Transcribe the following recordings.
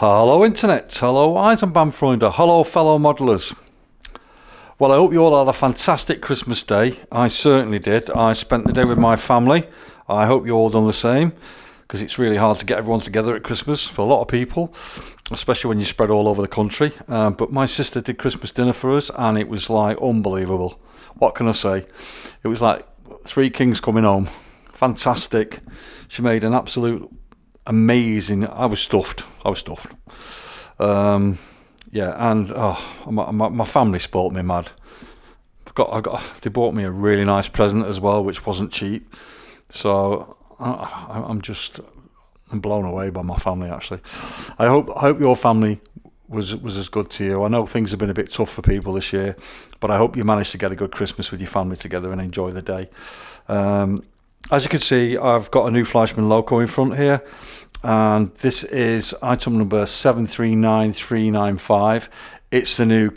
Hello Internet, hello Eisenbahnfreunde, hello fellow modelers. Well, I hope you all had a fantastic Christmas day. I certainly did. I spent the day with my family. I hope you all done the same, because it's really hard to get everyone together at Christmas for a lot of people, especially when you're spread all over the country. But my sister did Christmas dinner for us and it was like unbelievable. What can I say? It was like three kings coming home. Fantastic. She made an absolute amazing. I was stuffed. Yeah, and my family spoilt me mad. They bought me a really nice present as well, which wasn't cheap. So I'm blown away by my family. Actually, I hope your family was as good to you. I know things have been a bit tough for people this year, but I hope you managed to get a good Christmas with your family together and enjoy the day. As you can see, I've got a new Fleischmann loco in front here, and this is item number 739395. It's the new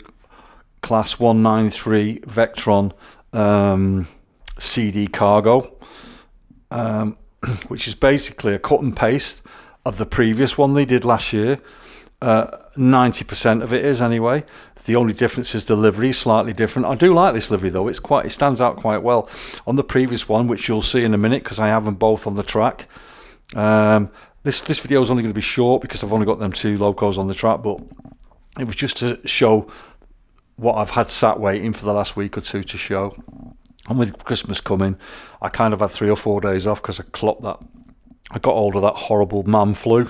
class 193 Vectron CD cargo, which is basically a cut and paste of the previous one they did last year. 90% of it is anyway. The only difference is the livery is slightly different. I do like this livery though. It stands out quite well on the previous one, which you'll see in a minute because I have them both on the track. This video is only going to be short because I've only got them two locos on the track, but it was just to show what I've had sat waiting for the last week or two to show. And with Christmas coming, I kind of had 3 or 4 days off because I got hold of that horrible man flu.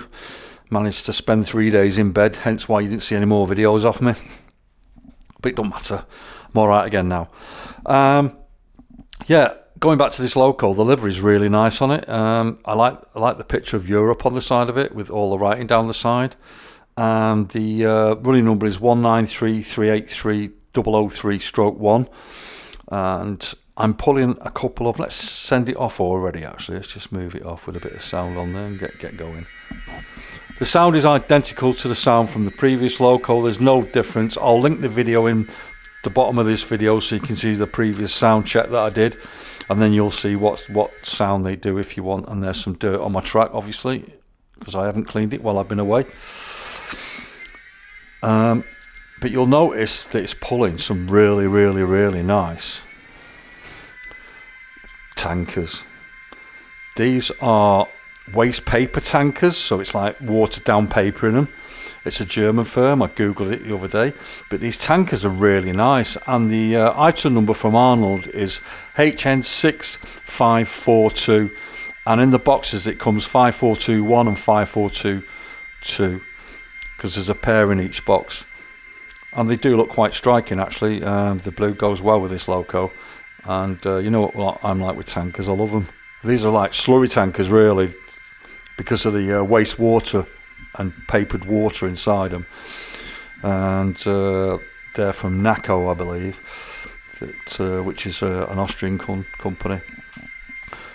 Managed to spend 3 days in bed, hence why you didn't see any more videos of me. But it don't matter. I'm all right again now. Yeah, going back to this loco, the livery is really nice on it. I like the picture of Europe on the side of it with all the writing down the side. And the running number is 193383003/1. And I'm pulling a couple of. Let's send it off already. Actually, let's just move it off with a bit of sound on there and get going. The sound is identical to the sound from the previous loco. There's no difference. I'll link the video in the bottom of this video so you can see the previous sound check that I did, and then you'll see what sound they do if you want. And there's some dirt on my track, obviously, because I haven't cleaned it while I've been away. But you'll notice that it's pulling some really, really, really nice tankers. These are waste paper tankers, so it's like watered down paper in them. It's a German firm. I googled it the other day, but these tankers are really nice. And the item number from Arnold is HN6542, and in the boxes it comes 5421 and 5422 because there's a pair in each box, and they do look quite striking actually. The blue goes well with this loco, and you know what I'm like with tankers, I love them. These are like slurry tankers really, because of the waste water and papered water inside them. And they're from NACO, I believe, which is an Austrian company.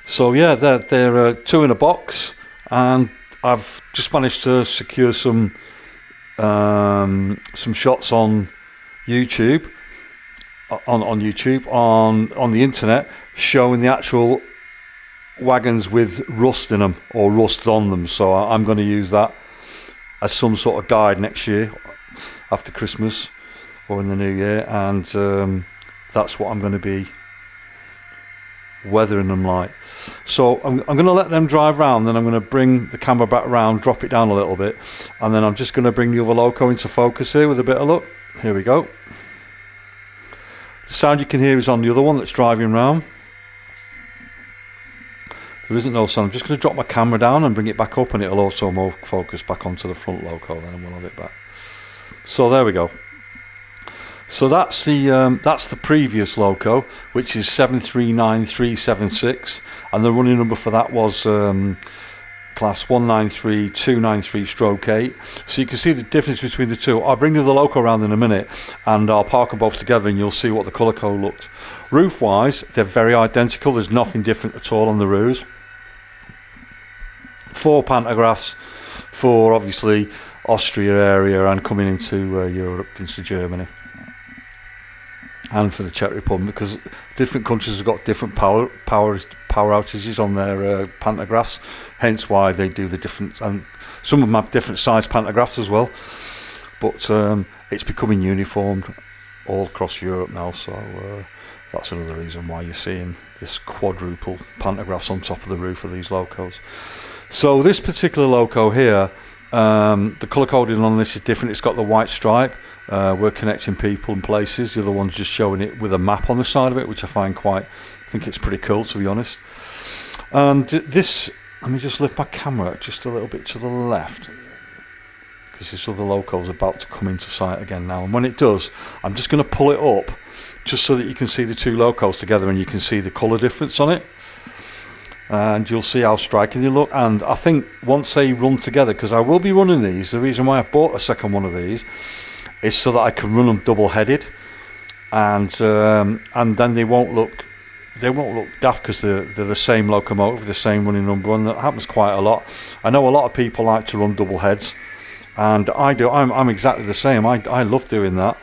So yeah, they're 2 in a box, and I've just managed to secure some shots on YouTube, on the internet, showing the actual wagons with rust in them or rust on them. So I'm going to use that as some sort of guide next year after Christmas or in the new year, and that's what I'm going to be weathering them like. So I'm going to let them drive round, then I'm going to bring the camera back around, drop it down a little bit, and then I'm just going to bring the other loco into focus here with a bit of luck. Here we go. The sound you can hear is on the other one that's driving round. There isn't no sound. I'm just going to drop my camera down and bring it back up, and it'll also move focus back onto the front loco, then, and we'll have it back. So there we go. So that's the previous loco, which is 739376, and the running number for that was class 193293/8. So you can see the difference between the two. I'll bring the other loco around in a minute, and I'll park them both together, and you'll see what the colour code looked. Roof wise, they're very identical. There's nothing different at all on the roofs. 4 pantographs for obviously Austria area and coming into Europe, into Germany. and for the Czech Republic, because different countries have got different power outages on their pantographs, hence why they do the different, and some of them have different size pantographs as well, but it's becoming uniformed all across Europe now, so that's another reason why you're seeing this quadruple pantographs on top of the roof of these locos. So this particular loco here, the colour coding on this is different. It's got the white stripe. We're connecting people and places. The other one's just showing it with a map on the side of it, which I think it's pretty cool, to be honest. And this, let me just lift my camera just a little bit to the left, because this other loco is about to come into sight again now. And when it does, I'm just going to pull it up just so that you can see the two locos together and you can see the colour difference on it. And you'll see how striking they look. And I think once they run together, because I will be running these, the reason why I bought a second one of these is so that I can run them double-headed, and then they won't look daft, because they're the same locomotive, the same running number, and that happens quite a lot. I know a lot of people like to run double heads, and I do. I'm exactly the same. I love doing that.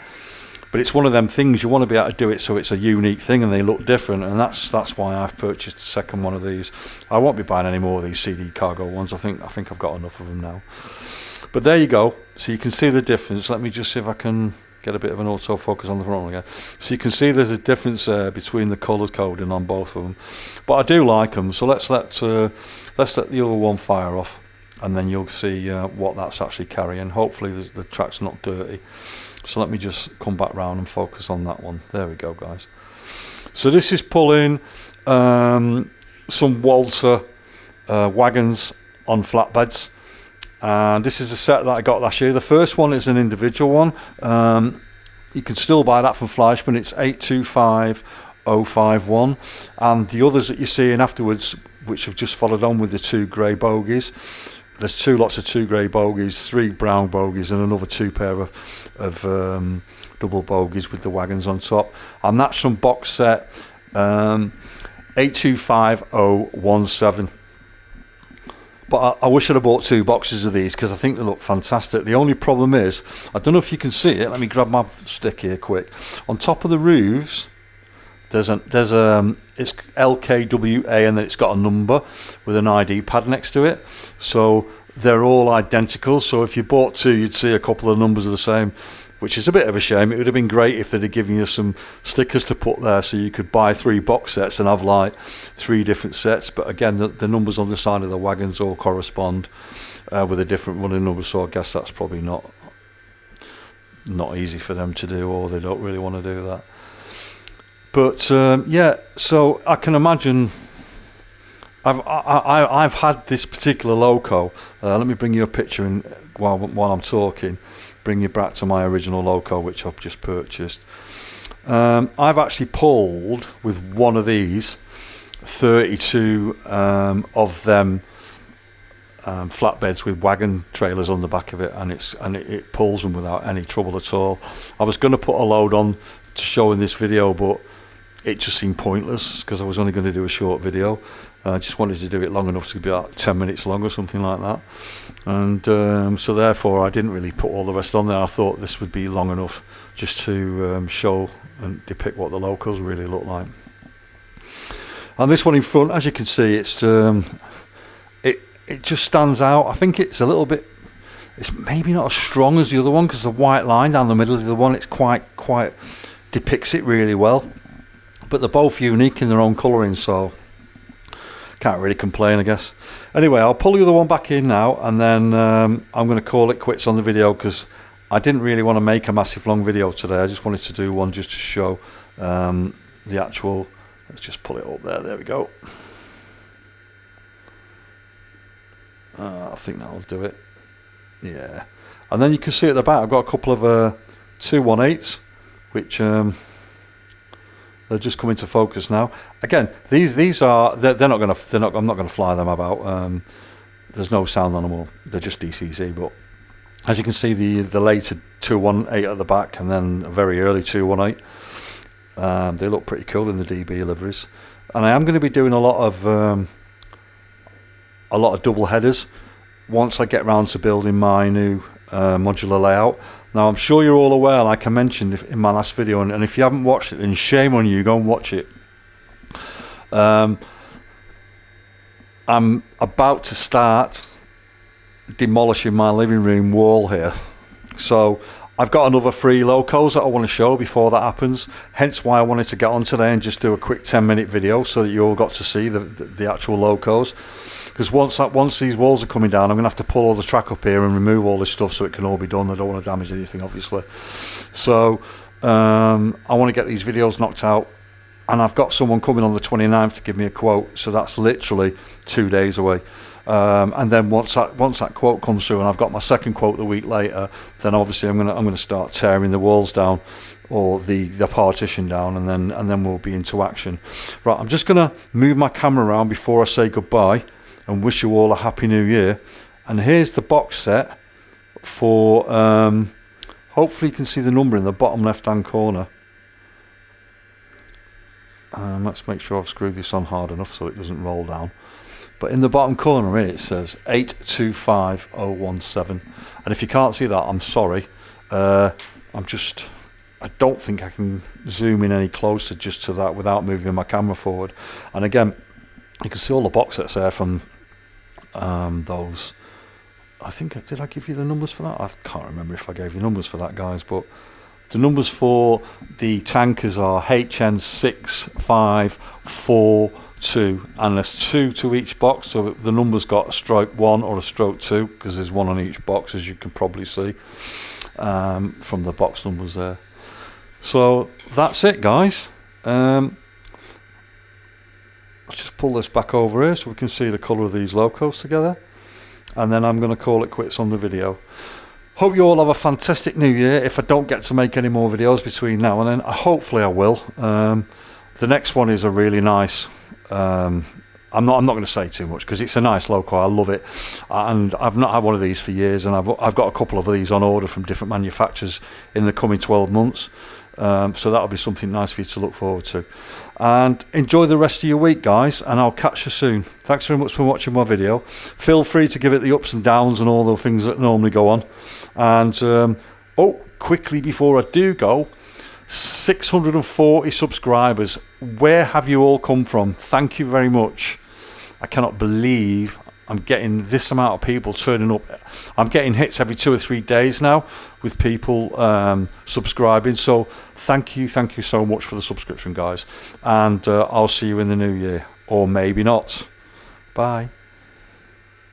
But it's one of them things, you want to be able to do it so it's a unique thing and they look different, and that's why I've purchased a second one of these. I won't be buying any more of these CD cargo ones. I think I've got enough of them now. But there you go. So you can see the difference. Let me just see if I can get a bit of an autofocus on the front one again. So you can see there's a difference between the colour coding on both of them. But I do like them. So let's let the other one fire off, and then you'll see what that's actually carrying. Hopefully the track's not dirty. So let me just come back round and focus on that one. There we go, guys. So this is pulling some Walter wagons on flatbeds. And this is a set that I got last year. The first one is an individual one. You can still buy that from Fleischmann. It's 825051. And the others that you're seeing afterwards, which have just followed on with the two grey bogies, there's two lots of two grey bogies, three brown bogies, and another two pair of double bogies with the wagons on top. And that's from box set 825017. But I wish I'd have bought two boxes of these, because I think they look fantastic. The only problem is, I don't know if you can see it. Let me grab my stick here quick. On top of the roofs, it's LKWA, and then it's got a number with an ID pad next to it. So they're all identical. So if you bought two, you'd see a couple of numbers are the same, which is a bit of a shame. It would have been great if they'd have given you some stickers to put there, so you could buy 3 box sets and have like 3 different sets. But again, the numbers on the side of the wagons all correspond with a different running number. So I guess that's probably not easy for them to do, or they don't really want to do that. But yeah, so I can imagine. I've had this particular loco. Let me bring you a picture in while I'm talking. Bring you back to my original loco, which I've just purchased. I've actually pulled with one of these 32 of them flatbeds with wagon trailers on the back of it, and it pulls them without any trouble at all. I was going to put a load on to show in this video, but it just seemed pointless, because I was only going to do a short video. I just wanted to do it long enough to be about 10 minutes long or something like that, and so therefore I didn't really put all the rest on there. I thought this would be long enough just to show and depict what the locos really look like. And this one in front, as you can see, it's it just stands out. I think it's a little bit, it's maybe not as strong as the other one, because the white line down the middle of the one, it's quite depicts it really well. But they're both unique in their own colouring, so can't really complain, I guess. Anyway, I'll pull the other one back in now, and then I'm going to call it quits on the video, because I didn't really want to make a massive long video today. I just wanted to do one just to show the actual. Let's just pull it up there. There we go. I think that'll do it. Yeah. And then you can see at the back, I've got a couple of 218s, which they're just coming to focus now. Again, these are I'm not going to fly them about. There's no sound on them all. They're just DCC. But as you can see, the later 218 at the back, and then a very early 218. They look pretty cool in the DB liveries. And I am going to be doing a lot of double headers once I get round to building my new modular layout. Now I'm sure you're all aware, like I mentioned in my last video, and if you haven't watched it, then shame on you, go and watch it. I'm about to start demolishing my living room wall here, so I've got another 3 locos that I want to show before that happens, hence why I wanted to get on today and just do a quick 10-minute video so that you all got to see the actual locos. Because once these walls are coming down, I'm going to have to pull all the track up here and remove all this stuff so it can all be done. I don't want to damage anything, obviously. So I want to get these videos knocked out, and I've got someone coming on the 29th to give me a quote, so that's literally 2 days away. And then once that quote comes through, and I've got my second quote the week later, then obviously I'm going to start tearing the walls down, or the partition down, and then we'll be into action. Right, I'm just going to move my camera around before I say goodbye and wish you all a happy new year. And here's the box set for hopefully you can see the number in the bottom left hand corner. Let's make sure I've screwed this on hard enough so it doesn't roll down. But in the bottom corner here it says 825017, and if you can't see that, I'm sorry. I don't think I can zoom in any closer just to that without moving my camera forward. And again, you can see all the box sets there from those. I think did I give you the numbers for that? I can't remember if I gave you numbers for that, guys, but the numbers for the tankers are HN6542, and there's 2 to each box, so the number's got a stroke 1 or a stroke 2 because there's 1 on each box, as you can probably see from the box numbers there. So that's it, guys. Let's just pull this back over here so we can see the colour of these locos together, and then I'm going to call it quits on the video. Hope you all have a fantastic new year. If I don't get to make any more videos between now and then, hopefully I will. The next one is a really nice, I'm not going to say too much because it's a nice loco. I love it, and I've not had one of these for years, and I've got a couple of these on order from different manufacturers in the coming 12 months. So that'll be something nice for you to look forward to. And enjoy the rest of your week, guys, and I'll catch you soon. Thanks very much for watching my video. Feel free to give it the ups and downs and all the things that normally go on. And quickly before I do go, 640 subscribers. Where have you all come from? Thank you very much. I cannot believe I'm getting this amount of people turning up. I'm getting hits every 2 or 3 days now with people subscribing. So thank you so much for the subscription, guys. And I'll see you in the new year, or maybe not. Bye.